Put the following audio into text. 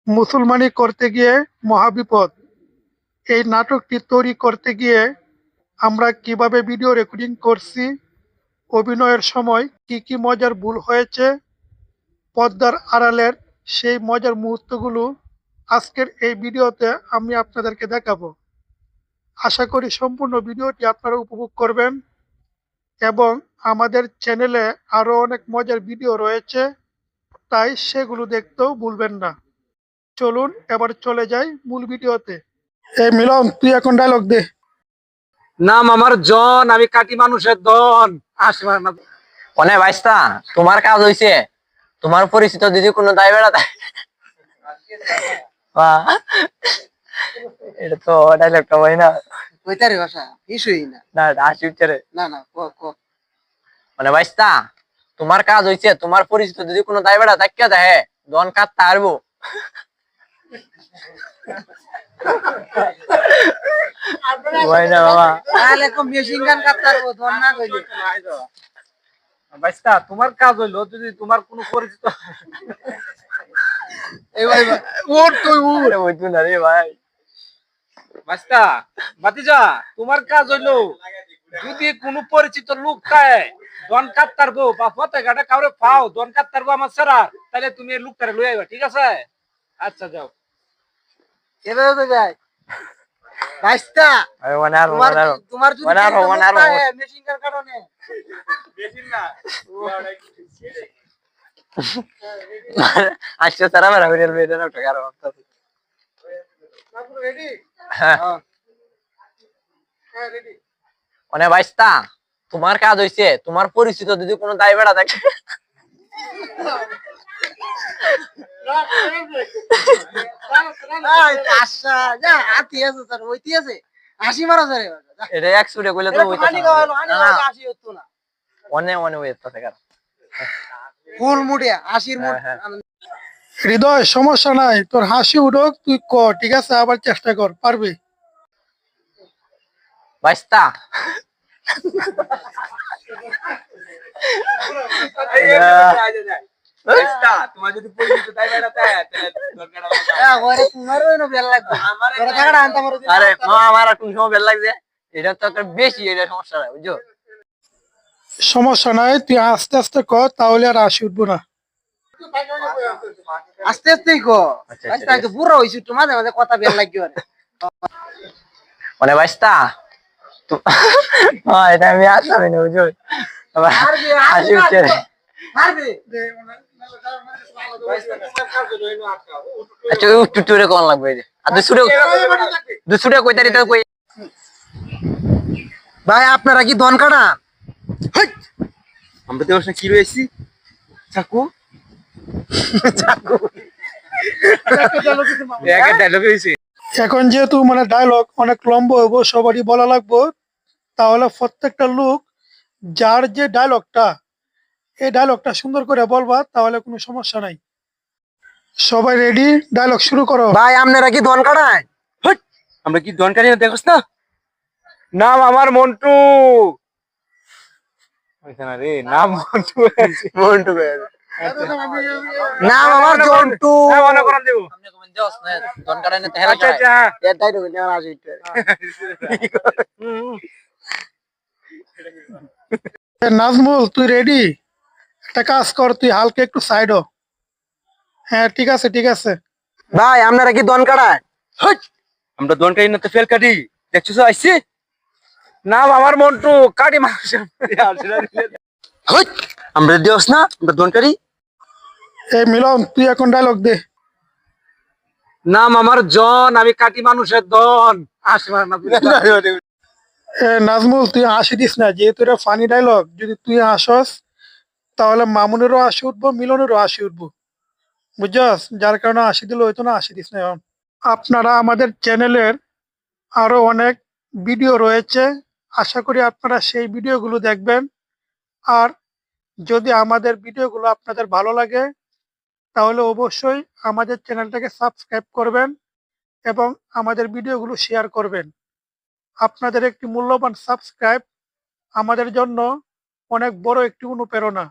মুসলমানি করতে গিয়ে মহাবিপদ। এই নাটকটি তৈরি করতে গিয়ে আমরা কিভাবে ভিডিও রেকর্ডিং করছি, অভিনয়ের সময় কি কি মজার ভুল হয়েছে, পর্দার আড়ালের সেই মজার মুহূর্তগুলো আজকের এই ভিডিওতে আমি আপনাদেরকে দেখাবো। আশা করি সম্পূর্ণ ভিডিওটি আপনারা উপভোগ করবেন এবং আমাদের চ্যানেলে আরো অনেক মজার ভিডিও রয়েছে, তাই সেগুলো দেখতেও ভুলবেন না। চলুন এবার চলে যাই মূল ভিডিওতে। এই মিলন, তুই এখন ডায়লগ দে। নাম আমার জন, আমি কাটি মানুষের দন। আসবার না অনে ভাইস্তা, তোমার কাজ হইছে, তোমার পরিচিত যদি কোনো দায় বেড়া দেয়। বাহ, এটা তো ডাইলগটা হয় না। কইতারে ভাষা কিছুই না। না হাসি উঠছে রে। না না ক ক মানে ভাইস্তা, তোমার কাজ হইছে, তোমার পরিচিত যদি কোনো দায় বেড়া দেখিয়া দেয়, দন কাট তারবো। হয় না বাবা। তাহলে কো মেশিন গান কাটতারবো ধন না কইলে। ভাইস্তা, তোমার কাজ হইলো যদি তোমার কোনো পরিচিত এই ভাই ওর তুই ওর আরে ওইটু না রে ভাই। ভাইস্তা, ভাতিজা, তোমার কাজ হইলো যদি কোনো পরিচিত লোক থাকে দন কাটতারবো বা পথে ঘাটে কাউরে পাও দন কাটতারবো আমার ছাড়া, তাহলে তুমি এই লোকটারে লই আইবা, ঠিক আছে? আচ্ছা যাও। এভাবে তো যাই ভাইস্তা। আরে মানে আর তোমার মানে আর তোমার যদি মানে আর মানে আর মেশিন গান কারণে মেশিন না আজকে তারা মেরা ভিডিও ভিডিও একটা কারণ আছে। রেডি? হ্যাঁ হ্যাঁ রেডি। মানে ভাইস্তা, তোমার কাজ হইছে, তোমার পরিচিত যদি কোনো দায় বেড়া থাকে। আচ্ছা যা আতি আছে স্যার ওইতি আছে 80 মারা স্যার এটা এক সুরে কইলে তো হইতো হানি না। গাওয়ালো হানি না, গাওয়ালো না, 80 হতো না অনে অনে হইতাছে কারণ। ফুল মুড়ে 80 মুড়। হ্যাঁ। হৃদয়, সমস্যা নাই, তোর হাসি উঠোক, তুই ক, ঠিক আছে? আবার চেষ্টা কর, পারবি। ভাইস্তা, তোমার যদি পরিচিত তাই বেড়াতে তাহলে দরকার ওরে তোমারও না বেল লাগবে তোরা কাটা আনতে পারো। আরে মা আমার আর কোন সময় বেল লাগছে, এটা তো একটা বেশি, এটা সমস্যা নাই বুঝছো। সমস্যা নাই, তুই আস্তে আস্তে কর, তাহলে আর হাসি উঠবো না। আস্তে আস্তেই কো আচ্ছা, আচ্ছা তো বুড়ো হইছিস তো মাঝে মাঝে কথা বেল লাগবে ওরে। মানে ভাইস্তা এটা আমি আসলাম না বুঝছো। আবার হাসি উঠছে রে। মারবে আচ্ছা একটু টুরে কোন লাগবে এই যে আর দুসুরে কই তারি তো কই। ভাই আপনারা কি ধন কাটা? আমরা তো কি রয়েছি চাকু চাকু ডায়লগ হইছে। এখন যেহেতু মানে ডায়লগ অনেক লম্বা হইব, সবারই বলা লাগবো, তাহলে প্রত্যেকটা লোক যার যে ডায়লগটা, এই ডায়লগটা সুন্দর করে বলবা, তাহলে কোনো সমস্যা নাই। সবাই রেডি? ডায়লগ শুরু করো। ভাই আপনারা কি ধন কাটায়? আমরা কি ধন কাটি না দেখোস না? নাম আমার মন্টু। ওইখানে রে নাম মন্টু মন্টু নাম আমার জন্টু। মনে করেন দেব আপনি কমেন্ট দেওস না দন কাটাই না তেরা আচ্ছা আচ্ছা এর তাই ঢুকে নেওয়া আসি। নাজমুল, তুই রেডি? একটা কাজ কর, তুই হালকা একটু সাইড হ। হ্যাঁ, ঠিক আছে ঠিক আছে। ভাই আপনারা কি ধন কাটায়? আমরা ধন কাটি না তো ফেল কাটি দেখছিস আইছি। নাম আমার মন্টু কাটি মানুষ। আমরা দিওস না আমরা ধন কাটি। এই মিলন, তুই এখন ডায়লগ দে। নাম আমার জন, আমি কাটি মানুষের দন। আসবার না নাজমুল, তুই হাসি দিস না, যেহেতু এটা ফানি ডায়লগ, যদি তুই হাসস তাহলে মামুনেরও হাসি উঠবো, মিলনেরও হাসি উঠবো, বুঝছস? যার কারণে হাসি দিলে হইতো না, হাসি দিস না এখন। আপনারা আমাদের চ্যানেলের আরো অনেক ভিডিও রয়েছে, আশা করি আপনারা সেই ভিডিওগুলো দেখবেন। আর যদি আমাদের ভিডিওগুলো আপনাদের ভালো লাগে, তাহলে অবশ্যই আমাদের চ্যানেলটাকে সাবস্ক্রাইব করবেন এবং আমাদের ভিডিওগুলো শেয়ার করবেন। আপনাদের একটি মূল্যবান সাবস্ক্রাইব আমাদের জন্য অনেক বড় একটি অনুপ্রেরণা।